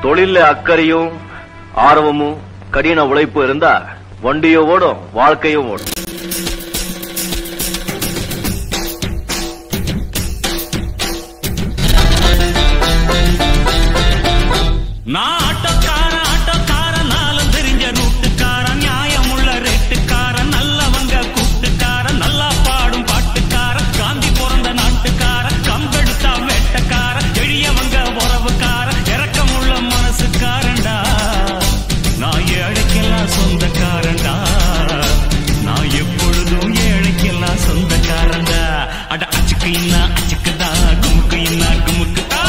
தொழில அக்கறையும் ஆர்வமும் கடின உழைப்பு இருந்தா வண்டியும் ஓடும், வாழ்க்கையும் ஓடும். நான் ஆட்டோக்காரன் நாளும் தெரிஞ்ச ரூட்டுக்காரன், நியாயமுள்ள ரேட்டுக்காரன், நல்லவங்க கூட்டுக்காரன், நல்லா பாடும் பாட்டுக்காரன், காந்தி பிறந்த நாட்டுக்காரன், கம்பெடுத்தா வேட்டக்காரன், எளியவங்க உறவுக்காரன், இறக்கமுள்ள மனசுக்காரன்டா. நான் ஏழைக்கெல்லாம் சொந்தக்காரன்டா, நான் எப்பொழுதும் ஏழைக்கெல்லாம் சொந்தக்காரன்டா. அட அச்சுக்கு இன்னா அச்சுக்குதா, குமுக்கு இன்னா குமுக்குதா.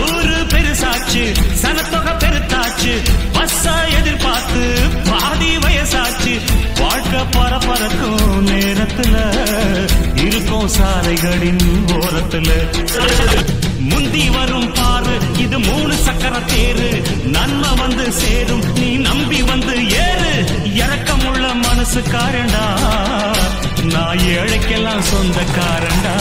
ஊரு பெருசாச்சு, சனத்தொகை பெருத்தாச்சு, பஸ்ஸ எதிர்பார்த்து பாதி வயசாச்சு. வாழ்க்கை பரபரக்கும் நேரத்துல இருக்கும் சாலைகளின் ஓரத்துல. முந்தி வரும் பாரு, இது 3 சக்கர தேரு, நன்மை வந்து சேரும், நீ நம்பி வந்து ஏறு. இறக்கமுள்ள மனசுக்காரன்டா, நான் ஏழைக்கெல்லாம் சொந்தக்காரன்டா.